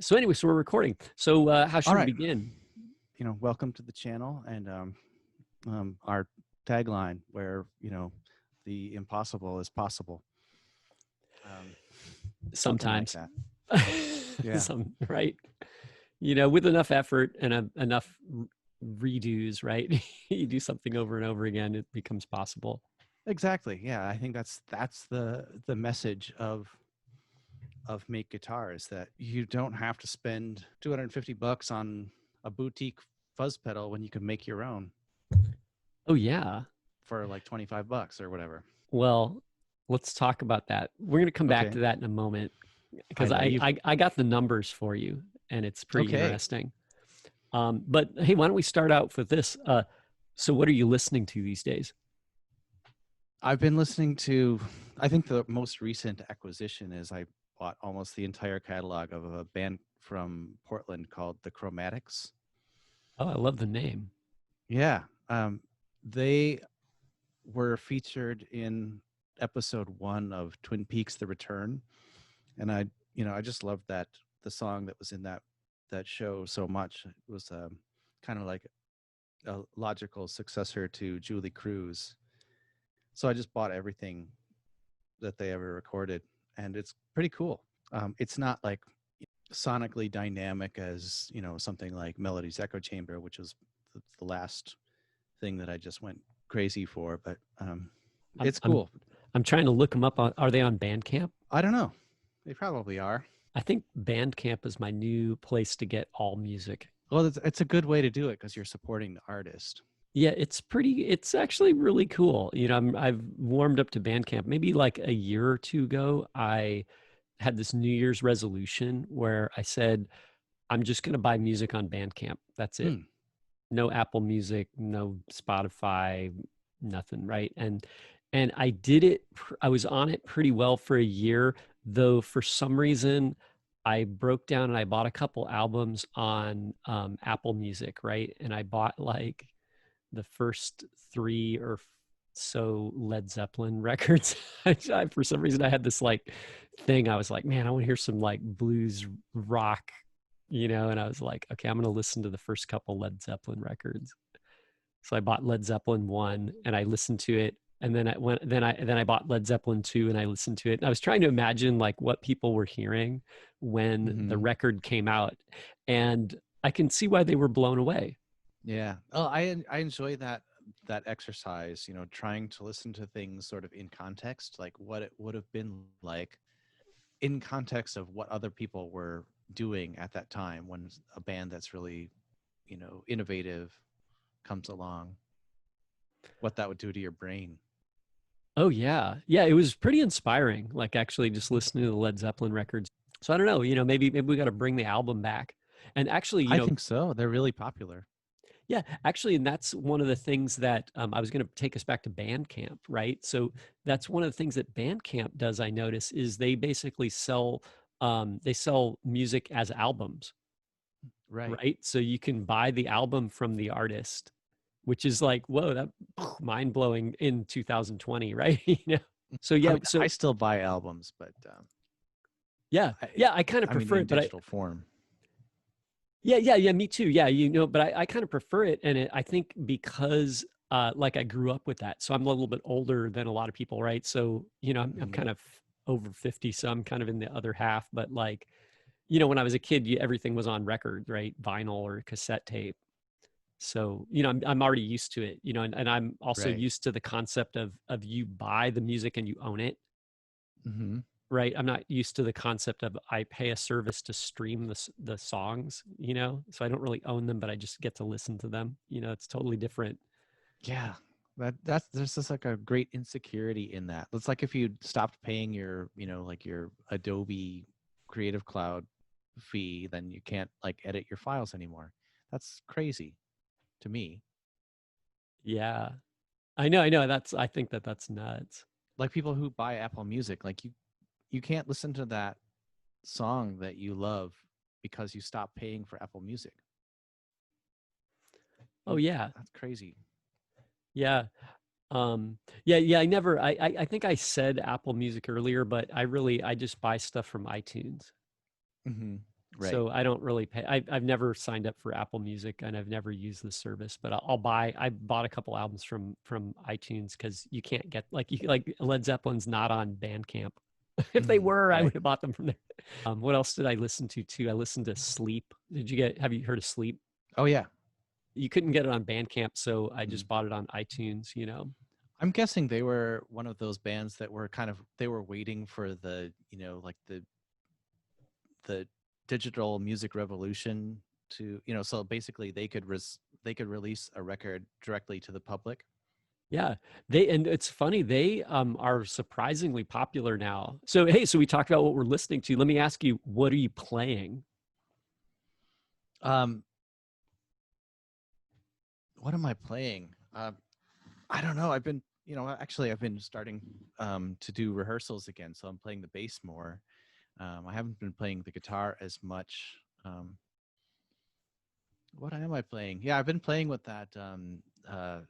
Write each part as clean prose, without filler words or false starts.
So anyway, so we're recording. So how All should we right. begin? Welcome to the channel and our tagline where, the impossible is possible. Something like Sometimes, that. Yeah, right? With enough effort and enough redos, right? You do something over and over again, it becomes possible. exactly. Yeah, I think that's the message of Make Guitars, that you don't have to spend $250 on a boutique fuzz pedal when you can make your own Oh yeah. for like $25 or whatever. Well, let's talk about that. We're going to come back Okay. to that in a moment I because know I, you've I I got the numbers for you, and it's pretty okay. interesting. But hey, why don't we start out with this? So what are you listening to these days? I've been listening to, I think the most recent acquisition is I bought almost the entire catalog of a band from Portland called The Chromatics. Oh, I love the name. Yeah. They were featured in episode 1 of Twin Peaks: The Return. And I just loved the song that was in that show so much. It was kind of like a logical successor to Julie Cruz. So I just bought everything that they ever recorded, and it's pretty cool. It's not like sonically dynamic as something like Melody's Echo Chamber, which was the last thing that I just went crazy for, but I'm it's I'm cool. I'm trying to look them up. Are they on Bandcamp? I don't know, they probably are. I think Bandcamp is my new place to get all music. Well, it's a good way to do it because you're supporting the artist. Yeah, it's actually really cool. I've warmed up to Bandcamp. Maybe like a year or two ago, I had this New Year's resolution where I said, I'm just going to buy music on Bandcamp. That's it. Hmm. No Apple Music, no Spotify, nothing, right? And I did it. I was on it pretty well for a year, though for some reason I broke down and I bought a couple albums on Apple Music, right? And I bought like the first three or so Led Zeppelin records. For some reason, I had this like thing. I was like, man, I want to hear some like blues rock, and I was like, okay, I'm going to listen to the first couple Led Zeppelin records. So I bought Led Zeppelin 1 and I listened to it. And then I bought Led Zeppelin 2 and I listened to it. And I was trying to imagine like what people were hearing when the Mm-hmm. record came out. And I can see why they were blown away. Yeah. Oh, I enjoy that exercise, trying to listen to things sort of in context, like what it would have been like in context of what other people were doing at that time when a band that's really, innovative comes along, what that would do to your brain. Oh yeah. Yeah, it was pretty inspiring, like actually just listening to the Led Zeppelin records. So I don't know, maybe we got to bring the album back. And actually, I think so. They're really popular. yeah, actually, and that's one of the things that I was going to take us back to Bandcamp, right? So that's one of the things that Bandcamp does. I notice is they basically sell music as albums, Right. right? So you can buy the album from the artist, which is like, whoa, that mind blowing in 2020, right? So I yeah, mean, I still buy albums, but yeah, I, I kind of I mean, prefer in it, but digital form. yeah, me too. Yeah, but I kind of prefer it, and I think because like I grew up with that, so I'm a little bit older than a lot of people, right? So I'm Mm-hmm. kind of over 50, so I'm kind of in the other half. But like, when I was a kid, everything was on record, right? Vinyl or cassette tape. So I'm already used to it, and I'm also Right. used to the concept of you buy the music and you own it. Mm-hmm. Right, I'm not used to the concept of I pay a service to stream the songs, so I don't really own them, but I just get to listen to them. It's totally different. Yeah, that's there's just like a great insecurity in that. It's like if you stopped paying your, like your Adobe Creative Cloud fee, then you can't like edit your files anymore. That's crazy to me. Yeah, I know, I think that's nuts. Like people who buy Apple Music, like you can't listen to that song that you love because you stopped paying for Apple Music. Oh yeah, That's crazy. yeah, yeah, I think I said Apple Music earlier, but I just buy stuff from iTunes. Hmm. Right. So I don't really pay. I've never signed up for Apple Music and I've never used the service, but I'll buy. I bought a couple albums from iTunes because you can't get like you like Led Zeppelin's not on Bandcamp. If they were, I Right. would have bought them from there. What else did I listen to too? I listened to Sleep. Did you get? Have you heard of Sleep? Oh yeah. You couldn't get it on Bandcamp, so I Mm. just bought it on iTunes. You know. I'm guessing they were one of those bands that were kind of they were waiting for the, like the digital music revolution to, so basically they could release a record directly to the public. Yeah, they and it's funny they are surprisingly popular now. So hey, so we talked about what we're listening to. Let me ask you, what are you playing? Um, what am I playing? I don't know. I've been, actually I've been starting to do rehearsals again, so I'm playing the bass more. I haven't been playing the guitar as much. What am I playing? Yeah, I've been playing with that the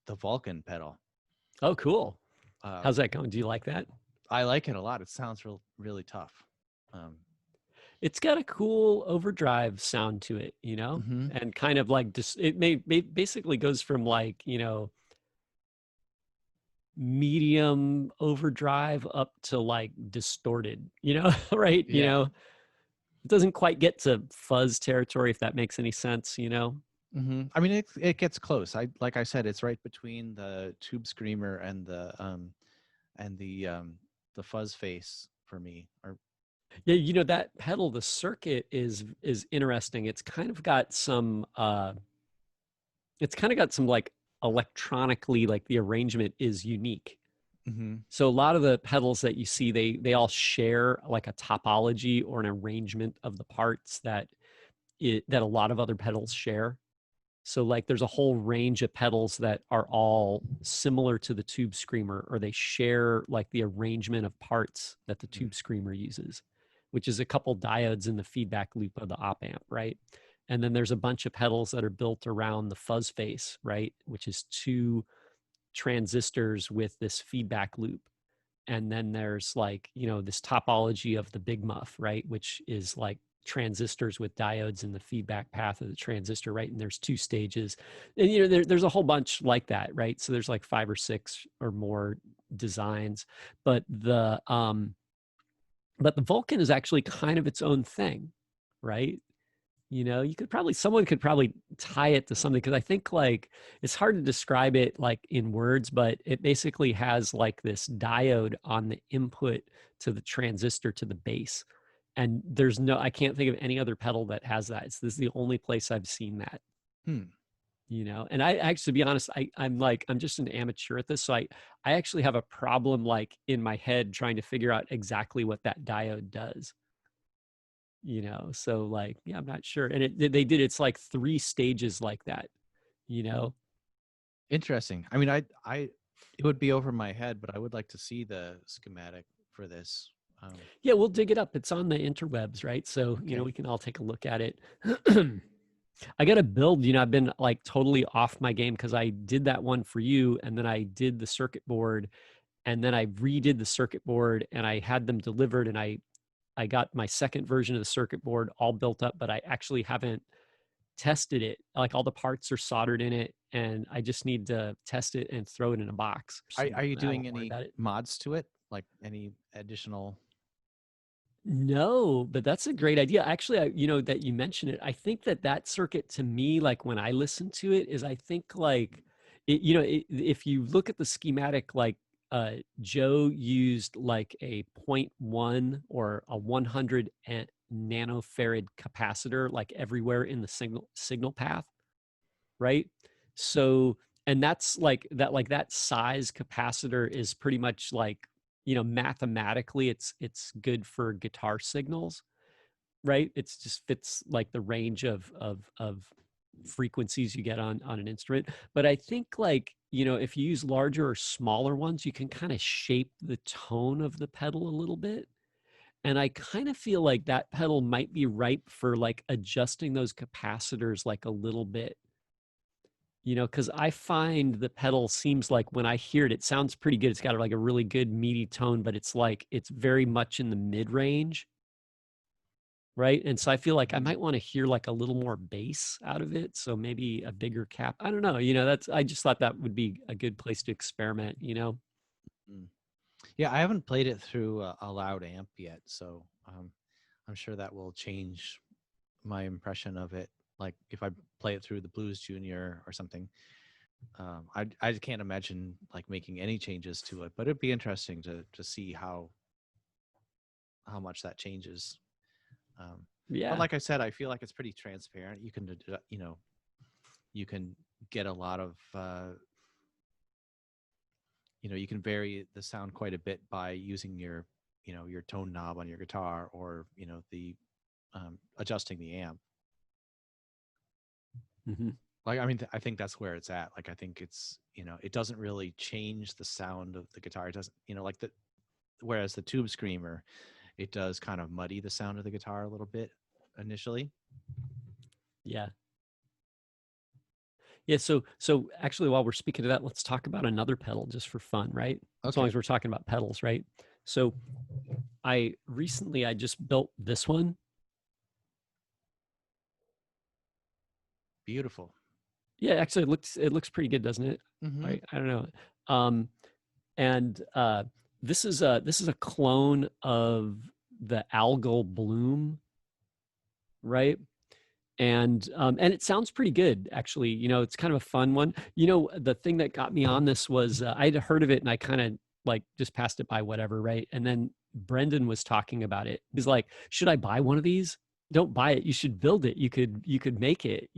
the Vulcan pedal. Oh, cool. How's Um, that going? Do you like that? I like it a lot. It sounds really tough. Um, It's got a cool overdrive sound to it, you know, hmm and kind of like just it may basically goes from like medium overdrive up to like distorted, right? Yeah. It doesn't quite get to fuzz territory if that makes any sense. I mean, it gets close. Like I said, it's right between the tube screamer and the fuzz face for me. Or Yeah, that pedal, the circuit is interesting. It's kind of got some like electronically like the arrangement is unique. hmm So a lot of the pedals that you see, they all share like a topology or an arrangement of the parts that a lot of other pedals share. So like there's a whole range of pedals that are all similar to the tube screamer, or they share like the arrangement of parts that the tube screamer uses, which is a couple diodes in the feedback loop of the op amp, right? And then there's a bunch of pedals that are built around the fuzz face, right? Which is two transistors with this feedback loop. And then there's like this topology of the big muff, right, which is like transistors with diodes in the feedback path of the transistor, right? And there's two stages, and there's a whole bunch like that, right? So there's like 5 or 6 or more designs, but the Vulcan is actually kind of its own thing, right? Someone could probably tie it to something, because I think like it's hard to describe it like in words, but it basically has like this diode on the input to the transistor to the base. And I can't think of any other pedal that has that. This is the only place I've seen that, hmm. and I actually, to be honest, I'm just an amateur at this. So I actually have a problem like in my head trying to figure out exactly what that diode does. So like, yeah, I'm not sure. And it's like 3 stages like that, you know. Interesting. I mean, it would be over my head, but I would like to see the schematic for this. Yeah, we'll dig it up. It's on the interwebs, right? So Okay. we can all take a look at it. I got to build, I've been like totally off my game because I did that one for you, and then I did the circuit board, and then I redid the circuit board, and I had them delivered, and I got my second version of the circuit board all built up, but I actually haven't tested it. Like all the parts are soldered in it, and I just need to test it and throw it in a box. So Are you I won't doing worry any about it. mods to it? Like any additional? No, but that's a great idea. Actually, that you mentioned it. I think that circuit to me, like when I listen to it, is I think like if you look at the schematic, like Joe used like a point 0.1 or a 100 nanofarad capacitor like everywhere in the signal path, right? So, and that's like that size capacitor is pretty much like, mathematically it's good for guitar signals, right? It's just fits like the range of frequencies you get on an instrument. But I think like, if you use larger or smaller ones, you can kind of shape the tone of the pedal a little bit. And I kind of feel like that pedal might be ripe for like adjusting those capacitors like a little bit, because I find the pedal seems like when I hear it, it sounds pretty good. It's got like a really good meaty tone, but it's like it's very much in the mid range. right? And so I feel like I Mhm. might want to hear like a little more bass out of it. So maybe a bigger cap. I don't know. That's, I just thought that would be a good place to experiment. Mm. Yeah, I haven't played it through a loud amp yet, so I'm sure that will change my impression of it. Like if I play it through the Blues Junior or something, I can't imagine like making any changes to it. But it'd be interesting to see how much that changes. But Yeah. like I said, I feel like it's pretty transparent. You can you can get a lot of you can vary the sound quite a bit by using your tone knob on your guitar, or the adjusting the amp. Hmm. Like, I mean, I think that's where it's at. Like, I think it's, it doesn't really change the sound of the guitar. It doesn't, like whereas the Tube Screamer, it does kind of muddy the sound of the guitar a little bit initially. Yeah. Yeah. So actually, while we're speaking of that, let's talk about another pedal just for fun, right? As long Okay. as we're talking about pedals, right? So I just built this one. Beautiful. Yeah, actually it looks pretty good, doesn't it? Mm-hmm. I don't know. Um, and this is a clone of the algal bloom, right? And it sounds pretty good, actually. It's kind of a fun one. The thing that got me on this was I had heard of it and I kind of like just passed it by, whatever, right? And then Brendan was talking about it. He's like, should I buy one of these? Don't buy it, you should build it. You could make it,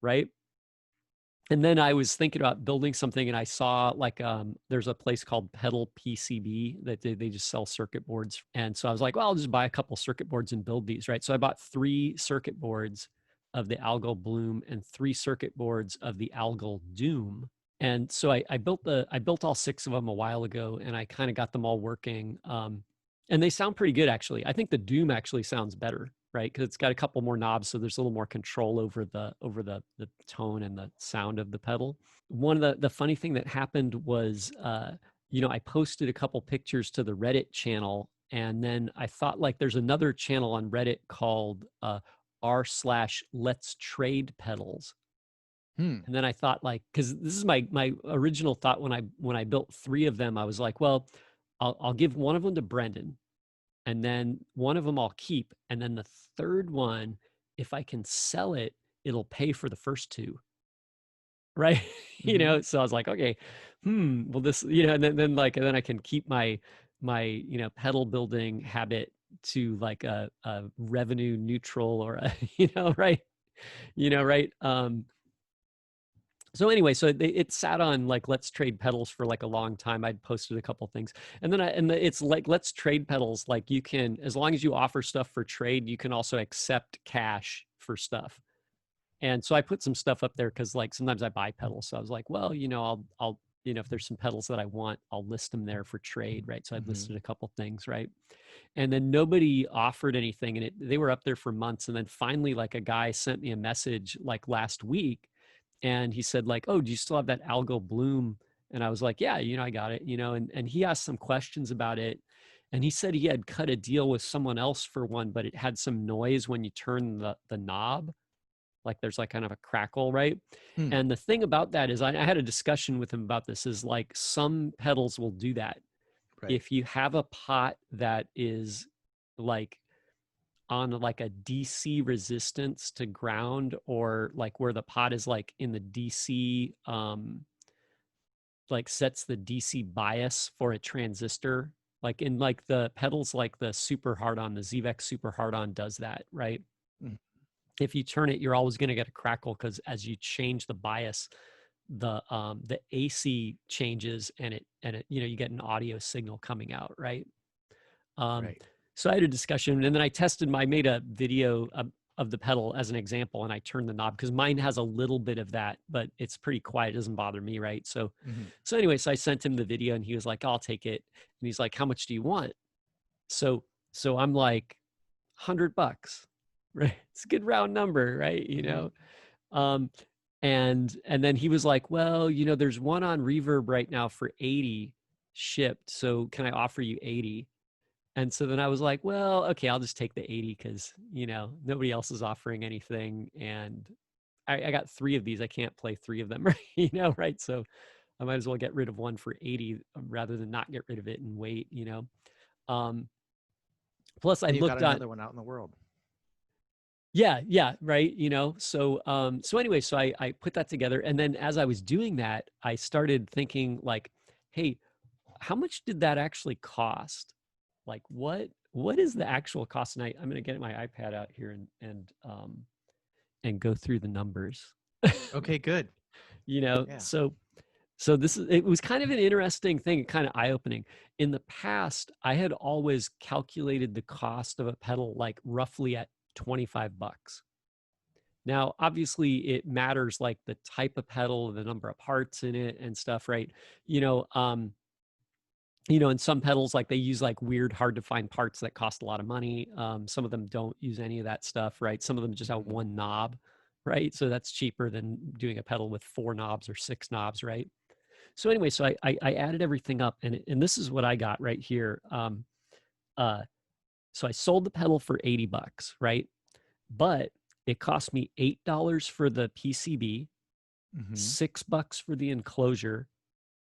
right? And then I was thinking about building something, and I saw like there's a place called Pedal PCB that they just sell circuit boards. And so I was like, well, I'll just buy a couple circuit boards and build these, right? So I bought 3 circuit boards of the algal bloom and 3 circuit boards of the algal doom. And so I built all 6 of them a while ago, and I kind of got them all working. And they sound pretty good, actually. I think the doom actually sounds better, right? Because it's got a couple more knobs, so there's a little more control over the tone and the sound of the pedal. One of the funny thing that happened was, I posted a couple pictures to the Reddit channel, and then I thought like there's another channel on Reddit called r/let's trade pedals. Hmm. And then I thought like, because this is my original thought when I built 3 of them, I was like, well, I'll give one of them to Brendan, and then one of them I'll keep, and then the third one, if I can sell it, it'll pay for the first 2, right? Mm-hmm. So I was like, okay, well, this, and then I can keep my pedal building habit to like a revenue neutral, or a, right, right. So anyway, so it sat on like Let's Trade Pedals for like a long time. I'd posted a couple things, and then it's like Let's Trade Pedals, like you can, as long as you offer stuff for trade, you can also accept cash for stuff. And so I put some stuff up there because like sometimes I buy pedals, so I was like, well, I'll if there's some pedals that I want, I'll list them there for trade, right? So I Mm-hmm. listed a couple things, right? And then nobody offered anything, and they were up there for months, and then finally like a guy sent me a message like last week, and he said like, oh, do you still have that algal bloom? And I was like, yeah, I got it, and he asked some questions about it, and he said he had cut a deal with someone else for one, but it had some noise when you turn the knob, like there's like kind of a crackle, right? Hmm. And the thing about that is, I had a discussion with him about this, is like some pedals will do that. Right. If you have a pot that is like on like a DC resistance to ground, or like where the pot is like in the DC, like sets the DC bias for a transistor, like in like the pedals, like the super hard on, the Zvex super hard on does that, right? Mm. If you turn it, you're always going to get a crackle, because as you change the bias, the AC changes, and it you get an audio signal coming out, right? Um, Right. so I had a discussion, and then I made a video of the pedal as an example, and I turned the knob because mine has a little bit of that, but it's pretty quiet. It doesn't bother me, right? So, Mm-hmm. so anyway, so I sent him the video, and he was like, "I'll take it." And he's like, "How much do you want?" So, so I'm like, $100, right? It's a good round number, right? Mm-hmm. Um, and then he was like, "Well, there's one on Reverb right now for 80 shipped. So can I offer you 80?" And so then I was like, well, okay, I'll just take the 80 because, nobody else is offering anything. And I got 3 of these. I can't play 3 of them, right? Right? So I might as well get rid of one for 80 rather than not get rid of it and wait. Um, Plus I And you got looked on, another one out in the world. yeah, right. So anyway, so I put that together. And then as I was doing that, I started thinking like, hey, how much did that actually cost? Like what is the actual cost? And I'm gonna get my iPad out here and go through the numbers. Okay, good. Yeah. So it was kind of an interesting thing, kind of eye-opening. In the past, I had always calculated the cost of a pedal like roughly at 25 bucks. Now, obviously, it matters like the type of pedal, the number of parts in it and stuff, right? You know, um, in some pedals, like they use like weird, hard to find parts that cost a lot of money. Some of them don't use any of that stuff, right? Some of them just have Hmm. one knob, right? So that's cheaper than doing a pedal with 4 knobs or 6 knobs, right? So anyway, so I added everything up, and this is what I got right here. Uh, so I sold the pedal for 80 bucks, right? But it cost me $8 for the PCB, Hmm. $6 for the enclosure,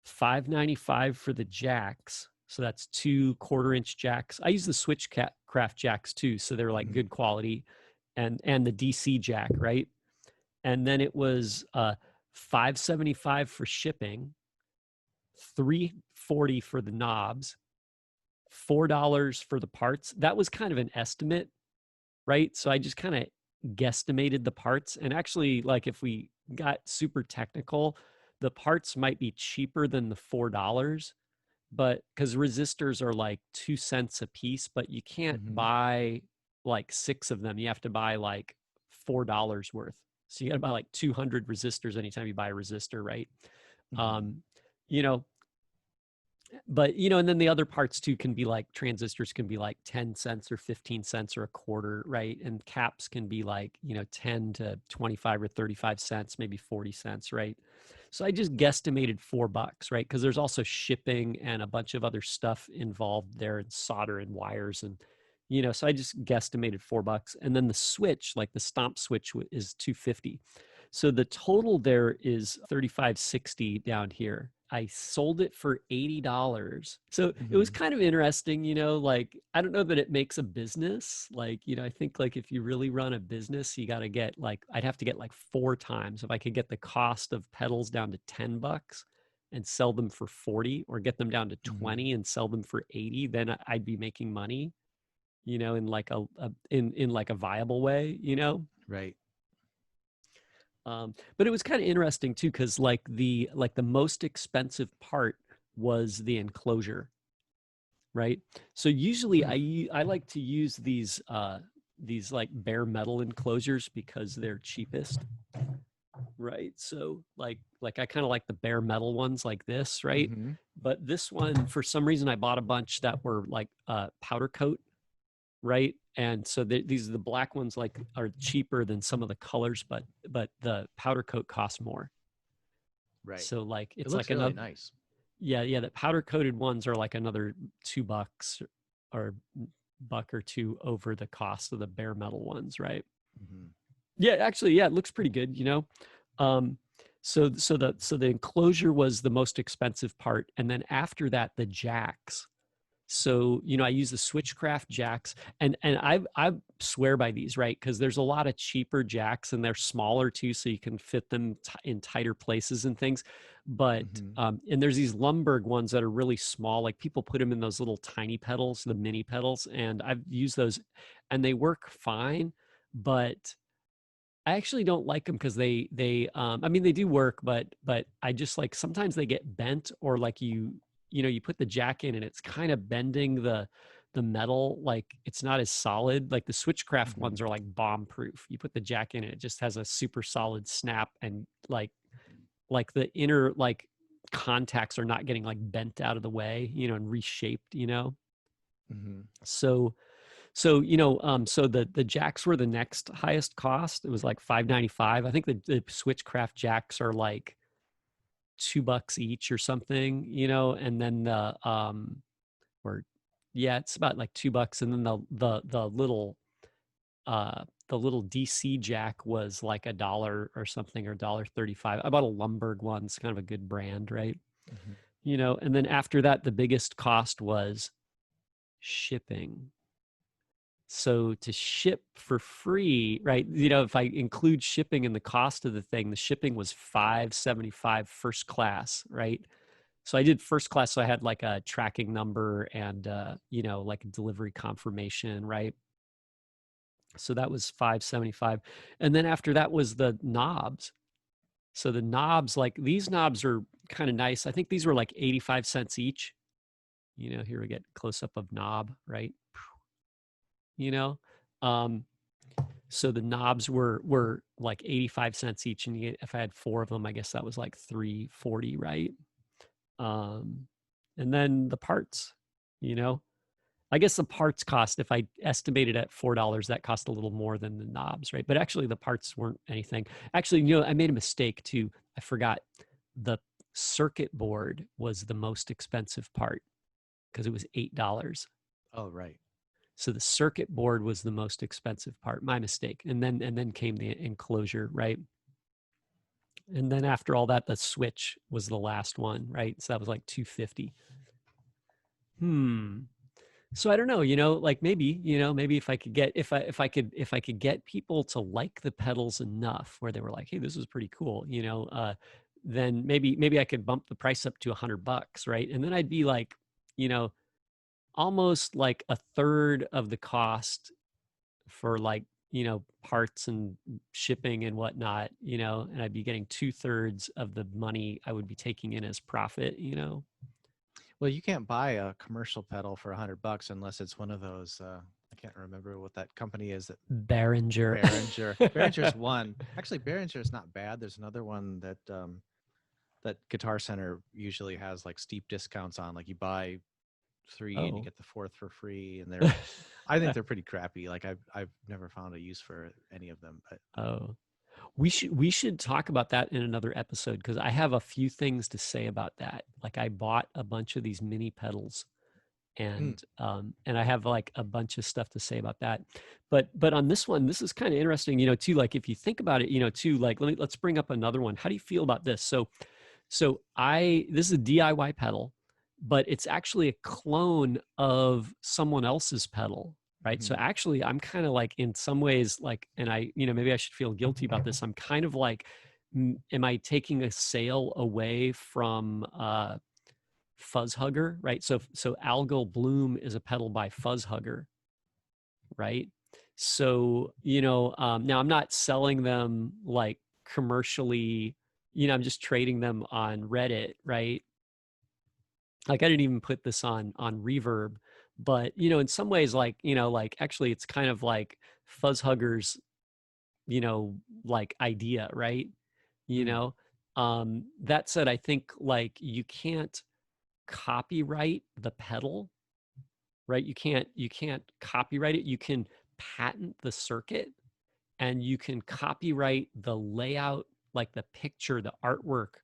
5.95 for the jacks. So that's 2 quarter-inch jacks. I use the Switchcraft jacks too, so they're like Hmm. good quality, and the DC jack, right? And then it was 5.75 for shipping, 3.40 for the knobs, $4 for the parts. That was kind of an estimate, right? So I just kind of guesstimated the parts. And actually, like if we got super technical, the parts might be cheaper than the $4, but because resistors are like 2 cents a piece, but you can't Hmm. buy like 6 of them. You have to buy like $4 worth. So you got to buy like 200 resistors anytime you buy a resistor, right? Hmm. Um, you know, but and then the other parts too can be like transistors can be like 10 cents or 15 cents or a quarter, right? And caps can be like 10 to 25 or 35 cents, maybe 40 cents, right? So I just guesstimated $4, right? Because there's also shipping and a bunch of other stuff involved there, and solder and wires, and so I just guesstimated $4. And then the switch, like the stomp switch, is 250. So the total there is 35.60 down here. I sold it for $80. So it was Hmm. kind of interesting, like I don't know that it makes a business. Like, I think like if you really run a business, you got to get like I'd have to get like 4 times. If I could get the cost of pedals down to $10 and sell them for 40, or get them down to Hmm. 20 and sell them for 80, then I'd be making money, in like in like a viable way. Right. But it was kind of interesting too, because like the most expensive part was the enclosure, right? So usually Hmm. I like to use these like bare metal enclosures because they're cheapest, right? So like I kind of like the bare metal ones like this, right? Hmm. But this one, for some reason, I bought a bunch that were like powder coat, right? And so these the black ones like are cheaper than some of the colors, but the powder coat costs more. Right. So like It it's looks like really another, nice. yeah, the powder coated ones are like another $2 or buck or two over the cost of the bare metal ones, right? Hmm. Yeah, actually, yeah, it looks pretty good. Um, so the enclosure was the most expensive part, and then after that, the jacks. So I use the Switchcraft jacks, and I swear by these, right? Because there's a lot of cheaper jacks, and they're smaller too, so you can fit them in tighter places and things. But Hmm. and there's these Lumberg ones that are really small, like people put them in those little tiny pedals, the mini pedals, and I've used those, and they work fine. But I actually don't like them because I mean they do work, but I just like sometimes they get bent, or like you put the jack in and it's kind of bending the metal, like it's not as solid. Like the Switchcraft Hmm. ones are like bomb proof. You put the jack in, it just has a super solid snap, and like the inner like contacts are not getting like bent out of the way, and reshaped. Hmm. So the jacks were the next highest cost. It was like 5.95. I think the Switchcraft jacks are like $2 each or something, and then the or Yeah, it's about like $2, and then the little DC jack was like $1 or something, or $1.35. I bought a Lumberg one. It's kind of a good brand, right? Mhm. And then after that, the biggest cost was shipping. So to ship for free, right? If I include shipping in the cost of the thing, the shipping was $5.75 first class, right? So I did first class, so I had like a tracking number and like a delivery confirmation, right? So that was $5.75. And then after that was the knobs. So the knobs, like these knobs are kind of nice. I think these were like 85 cents each. Here we get close up of knob, right? You know, um, so the knobs were like 85 cents each, and if I had 4 of them, I guess that was like 3.40, right? Um, and then the parts, you know, I guess the parts cost, if I estimated at $4, that cost a little more than the knobs, right? But actually, the parts weren't anything. Actually, I made a mistake too. I forgot the circuit board was the most expensive part because it was $8. Oh, right. So the circuit board was the most expensive part. My mistake. And then came the enclosure, right? And then after all that, the switch was the last one, right? So that was like 250. Hmm. So I don't know, like maybe if I could get if I could get people to like the pedals enough where they were like, hey, this is pretty cool, then maybe I could bump the price up to $100, right? And then I'd be like, you know, almost like a third of the cost for like, parts and shipping and whatnot, and I'd be getting 2/3 of the money I would be taking in as profit. Well, you can't buy a commercial pedal for $100 unless it's one of those. I can't remember what that company is. That Behringer. Behringer. Behringer's one. Actually, Behringer's not bad. There's another one that that Guitar Center usually has like steep discounts on. Like you buy 3 and you Oh. get the fourth for free, and they're. I think they're pretty crappy. Like I've never found a use for any of them. But Oh. We should talk about that in another episode because I have a few things to say about that. Like I bought a bunch of these mini pedals, mm, and I have like a bunch of stuff to say about that. But on this one, this is kind of interesting, too. Like if you think about it, too, like let's bring up another one. How do you feel about this? So this is a DIY pedal, but it's actually a clone of someone else's pedal, right? So mhm. actually, I'm kind of like in some ways like, and maybe I should feel guilty about this. I'm kind of like, am I taking a sale away from Fuzz Hugger, right? So Algal Bloom is a pedal by Fuzz Hugger, right? So now I'm not selling them like commercially. I'm just trading them on Reddit, right? Like I didn't even put this on Reverb, but in some ways, like actually, it's kind of like Fuzz Hugger's, like idea, right? You Mm. know. That said, I think like you can't copyright the pedal, right? You can't copyright it. You can patent the circuit, and you can copyright the layout, like the picture, the artwork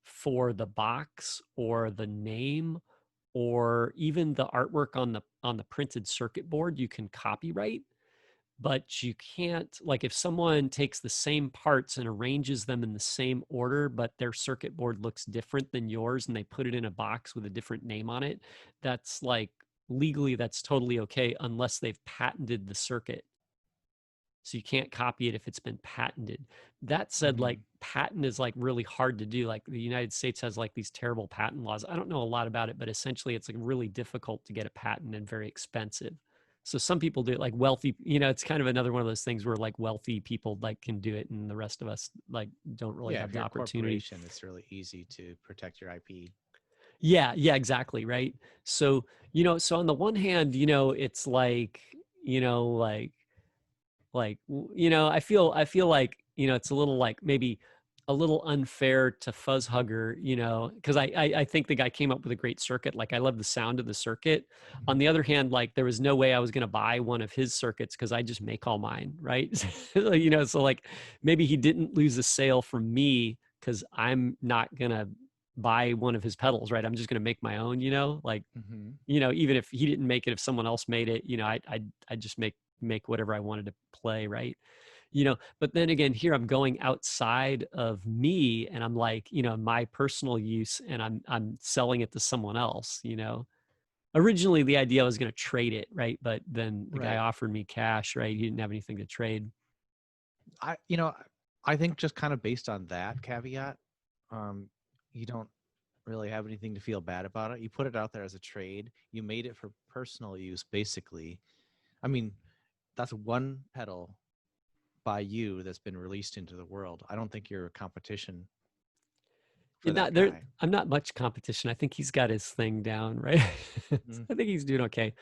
for the box or the name, or even the artwork on the printed circuit board. You can copyright, but you can't, like if someone takes the same parts and arranges them in the same order, but their circuit board looks different than yours and they put it in a box with a different name on it, that's like legally that's totally okay unless they've patented the circuit. So you can't copy it if it's been patented. That said, like Mm. patent is like really hard to do. Like the United States has like these terrible patent laws. I don't know a lot about it, but essentially it's like really difficult to get a patent and very expensive. So some people do it, like wealthy, it's kind of another one of those things where like wealthy people like can do it and the rest of us like don't really Yeah, have if the you're a opportunity. corporation, it's really easy to protect your IP. Yeah, exactly, right? So on the one hand, it's like, like I feel like it's a little like maybe a little unfair to Fuzz Hugger, because I think the guy came up with a great circuit. Like I love the sound of the circuit. On Mhm. the other hand, like there was no way I was going to buy one of his circuits because I just make all mine, right? So like maybe he didn't lose a sale from me because I'm not gonna buy one of his pedals, right? I'm just going to make my own, like, Mm-hmm. even if he didn't make it, if someone else made it, I just make whatever I wanted to play, right? But then again, here I'm going outside of me, and I'm like, my personal use, and I'm selling it to someone else. Originally the idea was going to trade it, right? But then the guy Right. offered me cash, right? He didn't have anything to trade. I think just kind of based on that caveat, um, you don't really have anything to feel bad about it. You put it out there as a trade. You made it for personal use, basically. I mean, that's one pedal by you that's been released into the world. I don't think you're a competition for that Not there. guy. I'm not much competition. I think he's got his thing down, right? Mhm. I think he's doing okay.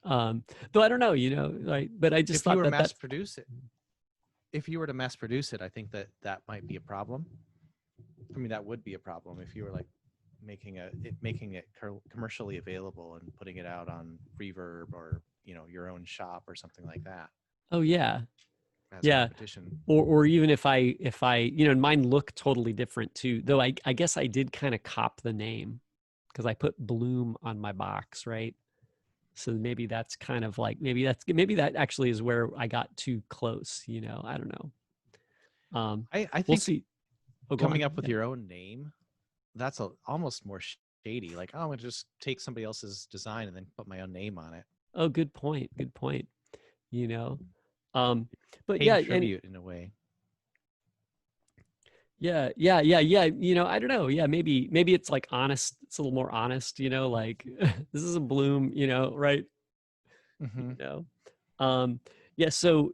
Though I don't know, like, but I just If you thought were that mass that's produce it, if you were to mass produce it, I think that that might be a problem. I mean, that would be a problem if you were like making it commercially available and putting it out on Reverb or your own shop or something like that oh yeah, as yeah. competition. Or even if I and mine look totally different too. Though I guess I did kind of cop the name because I put Bloom on my box, right? So maybe that's kind of like maybe that actually is where I got too close. I don't know. I We'll think see. Oh, go coming on. up with Yeah. your own name, that's almost more shady. Like, oh, I'm gonna just take somebody else's design and then put my own name on it. Oh, good point. Good point. You know. Um, but Paying yeah, and tribute in a way. yeah. I don't know. Yeah, maybe it's like honest. It's a little more honest. Like this is a Bloom. Right? Mm-hmm. You know. Um, yeah. So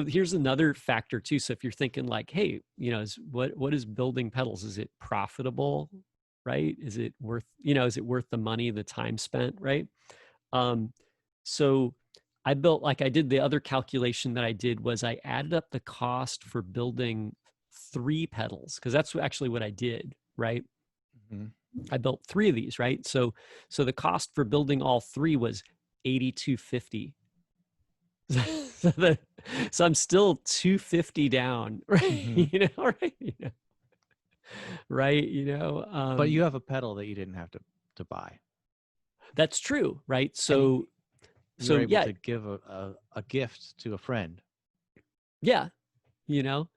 here's another factor too. So if you're thinking like, hey, what is building pedals? Is it profitable? Right? Is it worth the money, the time spent? Right? Um, so I did the other calculation that I did was I added up the cost for building 3 pedals because that's actually what I did, right? Mm-hmm. I built 3 of these, right? So the cost for building all 3 was 8250. so the so I'm still 250 down, right? Mm-hmm. Right? Right? But you have a pedal that you didn't have to buy, That's true, right? and So you were so able yeah, to give a gift to a friend. yeah, you know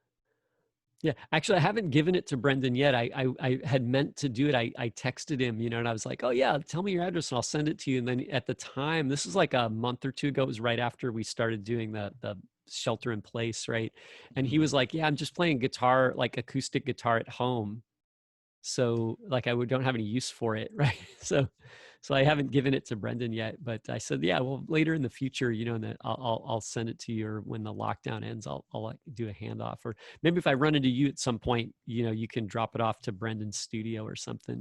Yeah, actually, I haven't given it to Brendan yet. I had meant to do it. I texted him, and I was like, "Oh yeah, tell me your address and I'll send it to you." And then at the time, this was like a month or two ago. It was right after we started doing the shelter in place, right? And he Mm-hmm. was like, "Yeah, I'm just playing guitar, like acoustic guitar at home." So like don't have any use for it, right? So I haven't given it to Brendan yet, but I said, yeah, well, later in the future, and then I'll send it to you, or when the lockdown ends, I'll like do a handoff, or maybe if I run into you at some point, you can drop it off to Brendan's studio or something.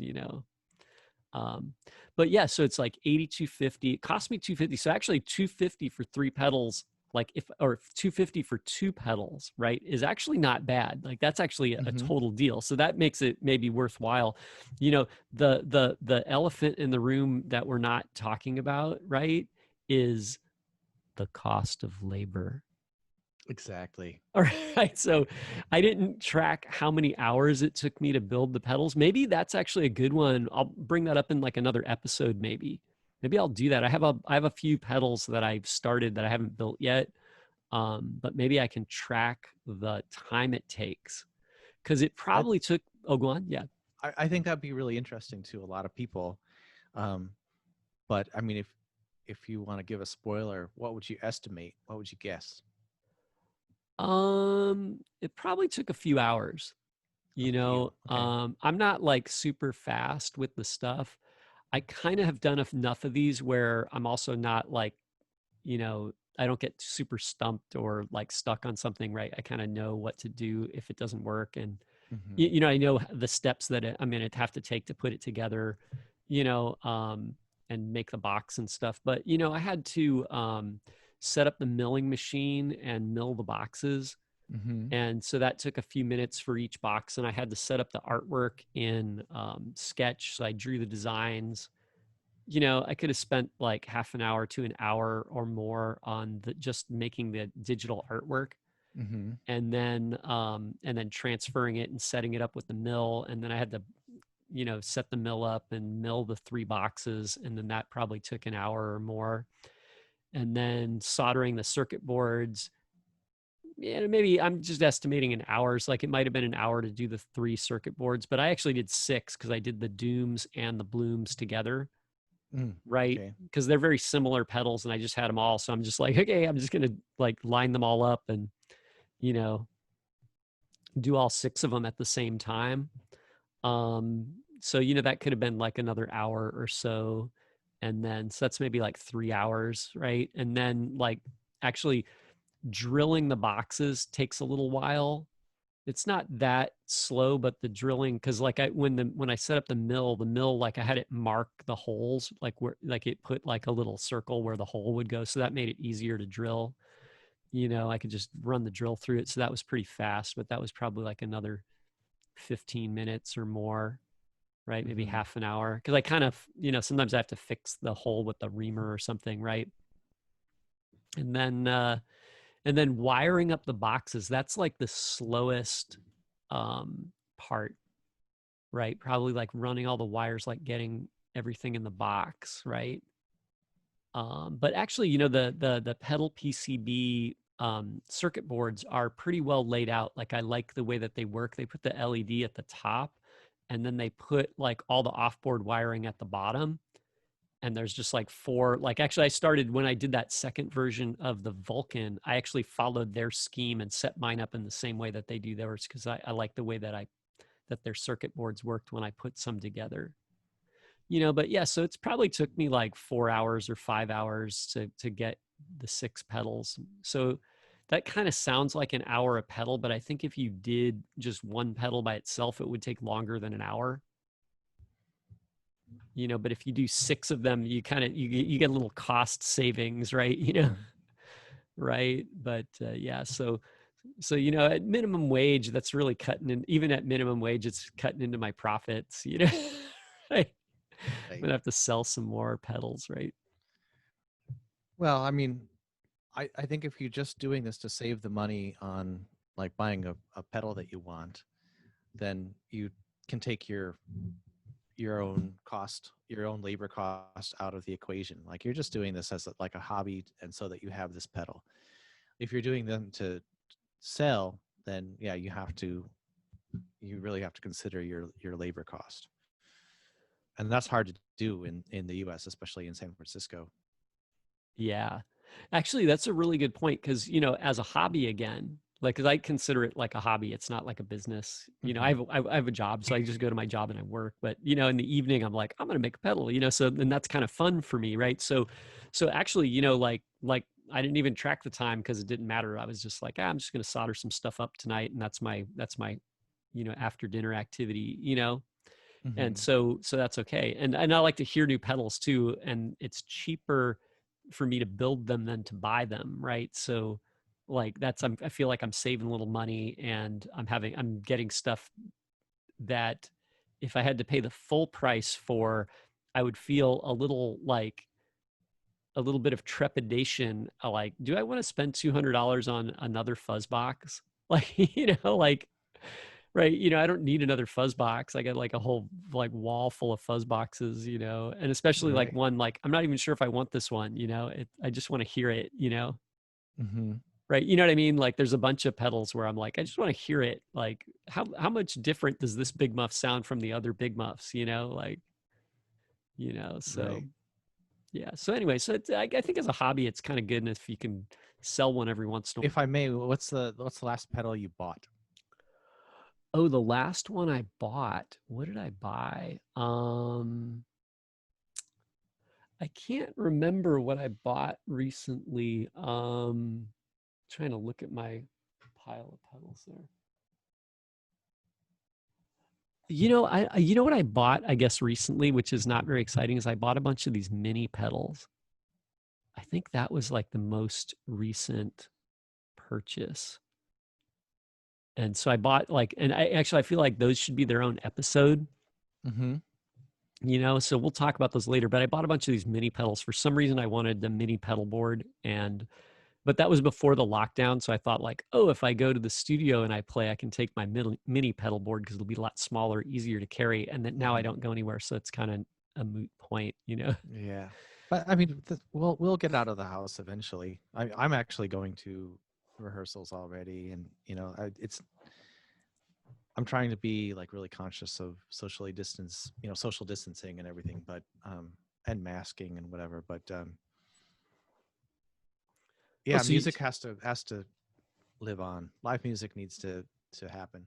um, but yeah, so it's like 8250. It cost me 250. So actually 250 for 3 pedals, like or 250 for 2 pedals, right, is actually not bad. Like that's actually a Mm-hmm. total deal. So that makes it maybe worthwhile. The elephant in the room that we're not talking about, right, is the cost of labor. Exactly. All right. So I didn't track how many hours it took me to build the pedals. Maybe that's actually a good one. I'll bring that up in like another episode, maybe. Maybe I'll do that. I have a few pedals that I've started that I haven't built yet. But maybe I can track the time it takes. Because it I probably took go on. Yeah. I think that'd be really interesting to a lot of people. Um, but I mean, if you want to give a spoiler, what would you estimate? What would you guess? It probably took a few hours. A few. Okay. I'm not like super fast with the stuff. I kind of have done enough of these where I'm also not like, I don't get super stumped or like stuck on something, right? I kind of know what to do if it doesn't work. And, Mm-hmm. I know the steps that I'm going to have to take to put it together, you know, um, and make the box and stuff. But, I had to set up the milling machine and mill the boxes. Mm-hmm. And so that took a few minutes for each box. And I had to set up the artwork in Sketch. So I drew the designs. I could have spent like half an hour to an hour or more on just making the digital artwork, Mm-hmm. and then transferring it and setting it up with the mill. And then I had to set the mill up and mill the 3 boxes. And then that probably took an hour or more. And then soldering the circuit boards. Yeah, maybe I'm just estimating in hours. Like it might have been an hour to do the 3 circuit boards, but I actually did 6 because I did the dooms and the blooms together, right? Okay. Because they're very similar pedals, and I just had them all. So I'm just like, okay, I'm just gonna like line them all up and you know do all 6 of them at the same time. So that could have been like another hour or so, and then so that's maybe like 3 hours, right? And then like actually drilling the boxes takes a little while. It's not that slow, but the drilling, because like when I set up the mill, like I had it mark the holes, like where like it put like a little circle where the hole would go, so that made it easier to drill. I could just run the drill through it, so that was pretty fast. But that was probably like another 15 minutes or more, right? Maybe Mm-hmm. half an hour, because I kind of sometimes I have to fix the hole with the reamer or something, right? And then wiring up the boxes, that's like the slowest part, right? Probably like running all the wires, like getting everything in the box, right? But actually, the pedal PCB circuit boards are pretty well laid out. Like I like the way that they work. They put the LED at the top, and then they put like all the off-board wiring at the bottom. And there's just like 4. Like actually, I started when I did that second version of the Vulcan. I actually followed their scheme and set mine up in the same way that they do theirs, because I like the way that their circuit boards worked when I put some together. But yeah, so it's probably took me like 4 hours or 5 hours to get the 6 pedals. So that kind of sounds like an hour a pedal, but I think if you did just one pedal by itself, it would take longer than an hour. But if you do 6 of them, you kind of you get a little cost savings, right? Right. But yeah, so at minimum wage, that's really cutting in. Even at minimum wage, it's cutting into my profits. Right? I'm Right. gonna have to sell some more pedals, right? Well, I mean, I think if you're just doing this to save the money on like buying a pedal that you want, then you can take your own cost, your own labor cost out of the equation. Like you're just doing this as like a hobby, and so that you have this pedal. If you're doing them to sell, then yeah, you really have to consider your labor cost, and that's hard to do in the U.S., especially in San Francisco. Yeah. Actually, that's a really good point because, as a hobby again, like, because I consider it like a hobby, it's not like a business. Mm-hmm. I have a job, so I just go to my job and I work. But, in the evening, I'm like, I'm going to make a pedal, so then that's kind of fun for me, right? So actually, like I didn't even track the time because it didn't matter. I was just like, I'm just going to solder some stuff up tonight. And that's my, after dinner activity, and Mm-hmm. so that's okay. And I like to hear new pedals too, and it's cheaper for me to build them than to buy them, right? So like I feel like I'm saving a little money, and I'm getting stuff that if I had to pay the full price for, I would feel a little bit of trepidation, like, do I want to spend $200 on another fuzz box? Like, like, right, I don't need another fuzz box. I got like a whole like wall full of fuzz boxes, and especially like Right. one, like I'm not even sure if I want this one, I just want to hear it, Mm-hmm. right? You know what I mean? Like there's a bunch of pedals where I'm like, I just want to hear it. Like how much different does this big muff sound from the other big muffs, like, so Right. yeah. So anyway, so I think as a hobby, it's kind of good if you can sell one every once in a while. If I may, what's the last pedal you bought? Oh, the last one I bought, what did I buy? I can't remember what I bought recently. Trying to look at my pile of pedals there. You know what I bought, I guess recently, which is not very exciting, is I bought a bunch of these mini pedals. I think that was like the most recent purchase. And so I bought like, and I feel like those should be their own episode, Mm-hmm. so we'll talk about those later. But I bought a bunch of these mini pedals. For some reason, I wanted the mini pedal board, and but that was before the lockdown. So I thought like, oh, if I go to the studio and I play, I can take my mini pedal board because it'll be a lot smaller, easier to carry. And then now I Hmm. don't go anywhere. So it's kind of a moot point, you know? Yeah, but I mean, we'll get out of the house eventually. I'm actually going to rehearsals already, and I'm trying to be like really conscious of social distancing and everything, but and masking and whatever. But Oh, yeah, so you, music has to live on. Live music needs to happen.